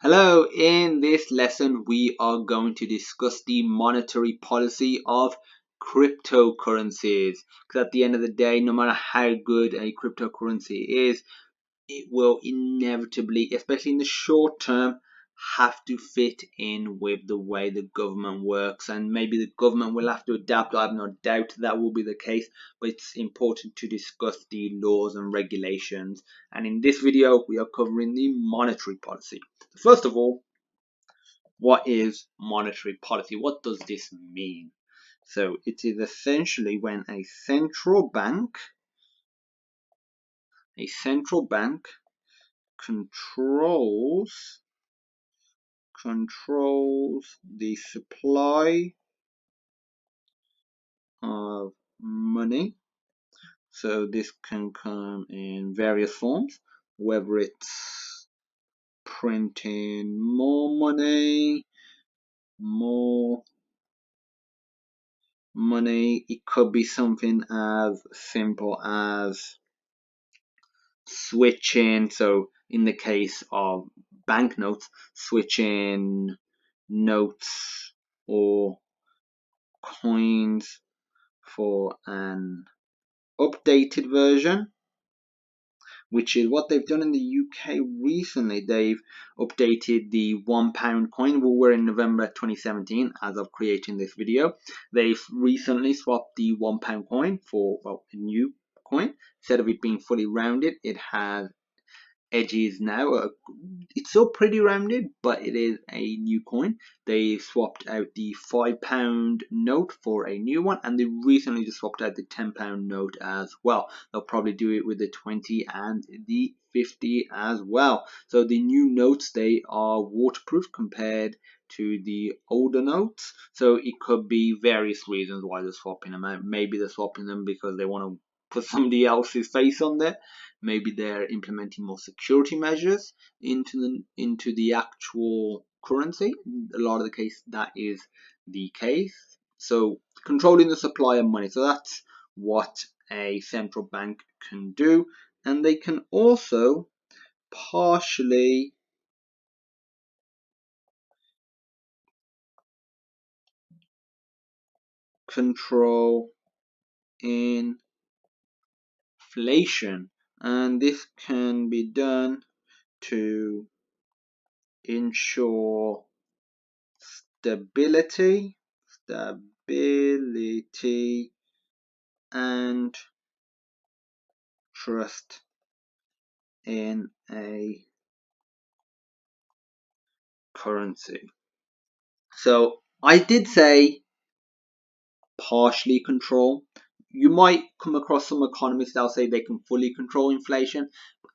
Hello, in this lesson we are going to discuss the monetary policy of cryptocurrencies. Because at the end of the day, no matter how good a cryptocurrency is, it will inevitably, especially in the short term, have to fit in with the way the government works, and maybe the government will have to adapt. I have no doubt that will be the case, but it's important to discuss the laws and regulations, and in this video we are covering the monetary policy. First of all, what is monetary policy? What does this mean? So it is essentially when a central bank controls the supply of money. So this can come in various forms, whether it's printing more money, it could be something as simple as switching. So in the case of banknotes, switching notes or coins for an updated version, which is what they've done in the UK recently. They've updated the £1 coin. We're in November 2017 as of creating this video. They've recently swapped the £1 coin for a new coin. Instead of it being fully rounded, it has edges now. It's still pretty rounded, but it is a new coin. They swapped out the £5 note for a new one, and they recently just swapped out the £10 note as well. They'll probably do it with the 20 and the 50 as well. So the new notes, they are waterproof compared to the older notes. So it could be various reasons why they're swapping them out. Maybe they're swapping them because they want to put somebody else's face on there. Maybe they're implementing more security measures into the actual currency. A lot of the case that is the case. So controlling the supply of money. So that's what a central bank can do, and they can also partially control inflation, and this can be done to ensure stability and trust in a currency. So I did say partially control. You might come across some economists that'll say they can fully control inflation,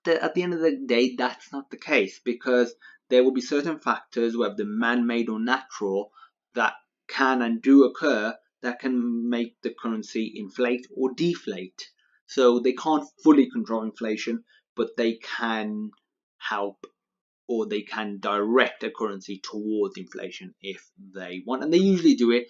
but at the end of the day, that's not the case, because there will be certain factors, whether they're man-made or natural, that can and do occur that can make the currency inflate or deflate. So they can't fully control inflation, but they can help, or they can direct a currency towards inflation if they want, and they usually do it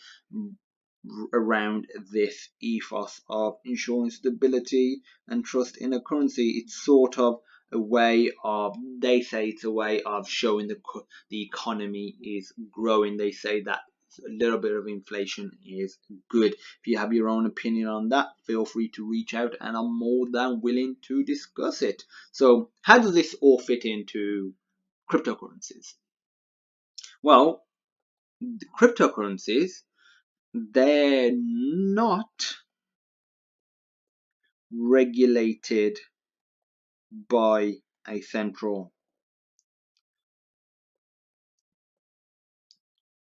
around this ethos of ensuring stability and trust in a currency. It's sort of a way of, they say it's a way of showing the economy is growing. They say that a little bit of inflation is good. If you have your own opinion on that, feel free to reach out, and I'm more than willing to discuss it. So how does this all fit into cryptocurrencies? Well, the cryptocurrencies, they're not regulated by a central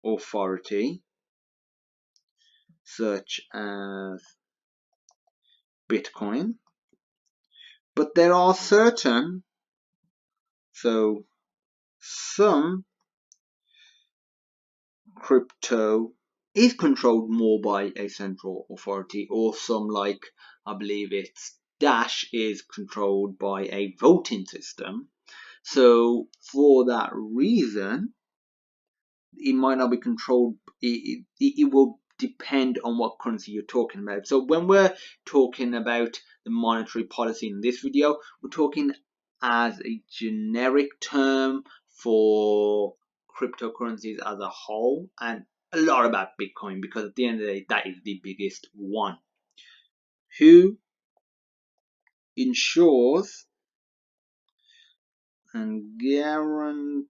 authority such as Bitcoin, but there are some crypto is controlled more by a central authority, or some, like I believe it's Dash, is controlled by a voting system. So for that reason, it might not be controlled. It will depend on what currency you're talking about. So when we're talking about the monetary policy in this video, we're talking as a generic term for cryptocurrencies as a whole, and a lot about Bitcoin, because at the end of the day, that is the biggest one. Who ensures and guarantees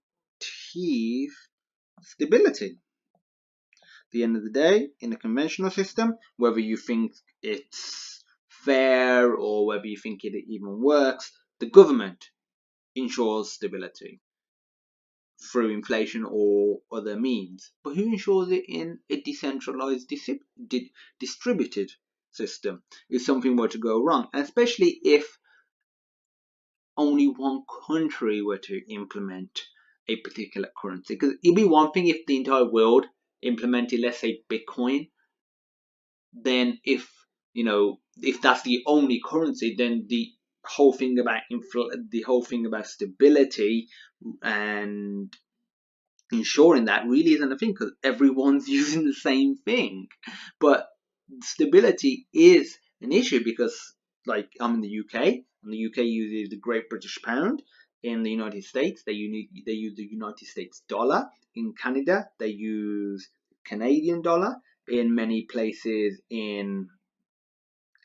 stability? At the end of the day, in a conventional system, whether you think it's fair or whether you think it even works, the government ensures stability through inflation or other means. But who ensures it in a decentralized, distributed system if something were to go wrong? And especially if only one country were to implement a particular currency. Because it'd be one thing if the entire world implemented, let's say, Bitcoin. Then if that's the only currency, then the whole thing about stability and ensuring that really isn't a thing, because everyone's using the same thing. But stability is an issue because, like, I'm in the UK, and the UK uses the Great British Pound. In the United States, they use the United States dollar. In Canada, they use Canadian dollar. In many places in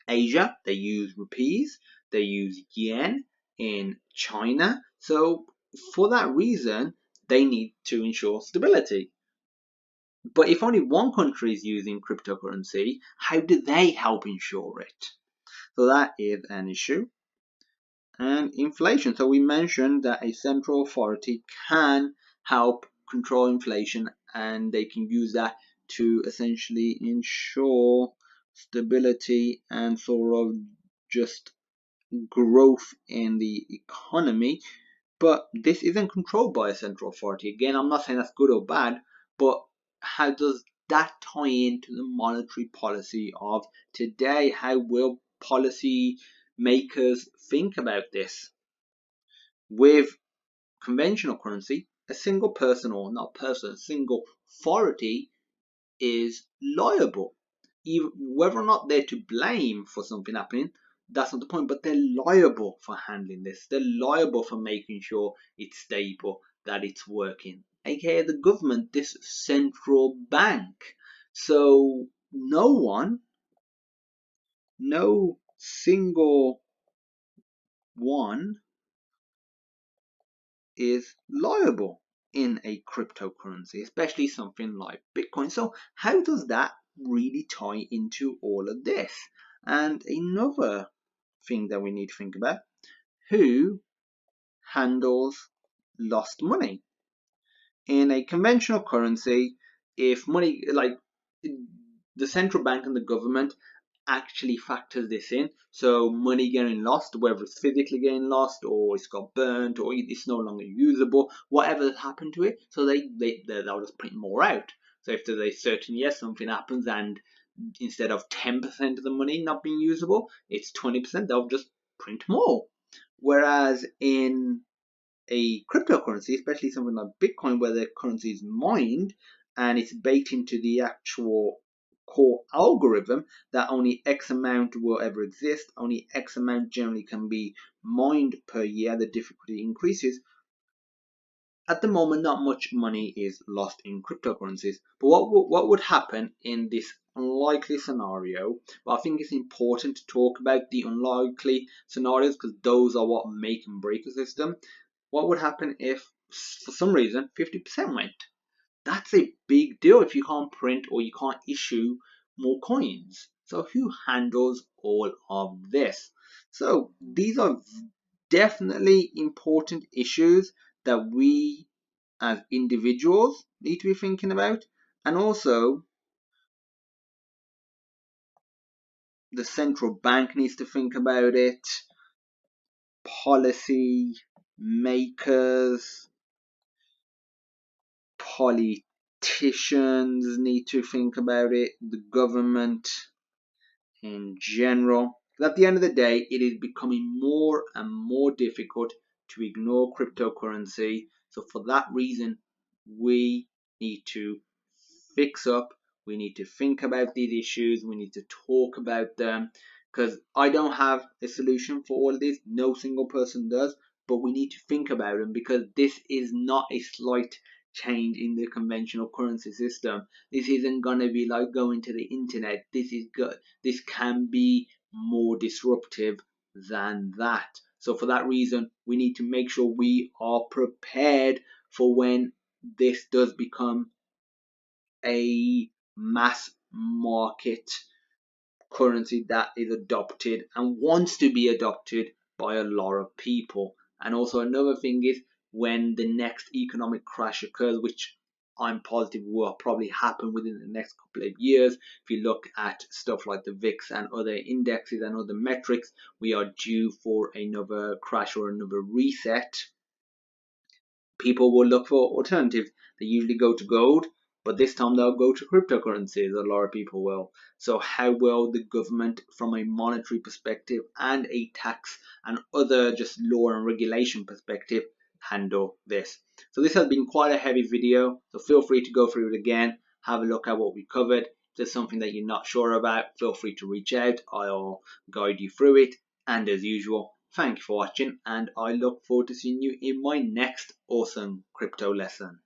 Asia, they use rupees. They use yen. In China, so for that reason, they need to ensure stability. But if only one country is using cryptocurrency, how do they help ensure it? So that is an issue. And inflation. So we mentioned that a central authority can help control inflation, and they can use that to essentially ensure stability and sort of just growth in the economy. But this isn't controlled by a central authority. Again, I'm not saying that's good or bad, but how does that tie into the monetary policy of today? How will policy makers think about this? With conventional currency, a single person, or not person, a single authority is liable. Even whether or not they're to blame for something happening, that's not the point, but they're liable for handling this. They're liable for making sure it's stable, that it's working. AKA the government, this central bank. So no single one is liable in a cryptocurrency, especially something like Bitcoin. So how does that really tie into all of this? And another thing that we need to think about, who handles lost money? In a conventional currency, if money, like, the central bank and the government actually factors this in, so money getting lost, whether it's physically getting lost or it's got burnt or it's no longer usable, whatever has happened to it, so they'll just print more out. So if there's a certain year something happens and instead of 10% of the money not being usable, it's 20%, they'll just print more. Whereas in a cryptocurrency, especially something like Bitcoin, where the currency is mined and it's baked into the actual core algorithm that only X amount will ever exist, only X amount generally can be mined per year, the difficulty increases. At the moment, not much money is lost in cryptocurrencies. But what would happen in this unlikely scenario? But I think it's important to talk about the unlikely scenarios, because those are what make and break a system. What would happen if, for some reason, 50% went? That's a big deal if you can't print or you can't issue more coins. So who handles all of this? So these are definitely important issues that we as individuals need to be thinking about, and also the central bank needs to think about it, policy makers, politicians need to think about it, the government in general. At the end of the day, it is becoming more and more difficult to ignore cryptocurrency. So for that reason, we need to fix up. We need to think about these issues. We need to talk about them, because I don't have a solution for all of this. No single person does. but we need to think about them, because this is not a slight change in the conventional currency system. This isn't going to be like going to the internet. This is good. This can be more disruptive than that. So for that reason, we need to make sure we are prepared for when this does become a mass market currency that is adopted and wants to be adopted by a lot of people. And also another thing is, when the next economic crash occurs, which I'm positive will probably happen within the next couple of years. If you look at stuff like the VIX and other indexes and other metrics, we are due for another crash or another reset. People will look for alternatives. They usually go to gold, but this time they'll go to cryptocurrencies. A lot of people will. So how will the government, from a monetary perspective and a tax and other just law and regulation perspective, handle this? So this has been quite a heavy video, so feel free to go through it again, have a look at what we covered. If there's something that you're not sure about, feel free to reach out. I'll guide you through it. And as usual, thank you for watching, and I look forward to seeing you in my next awesome crypto lesson.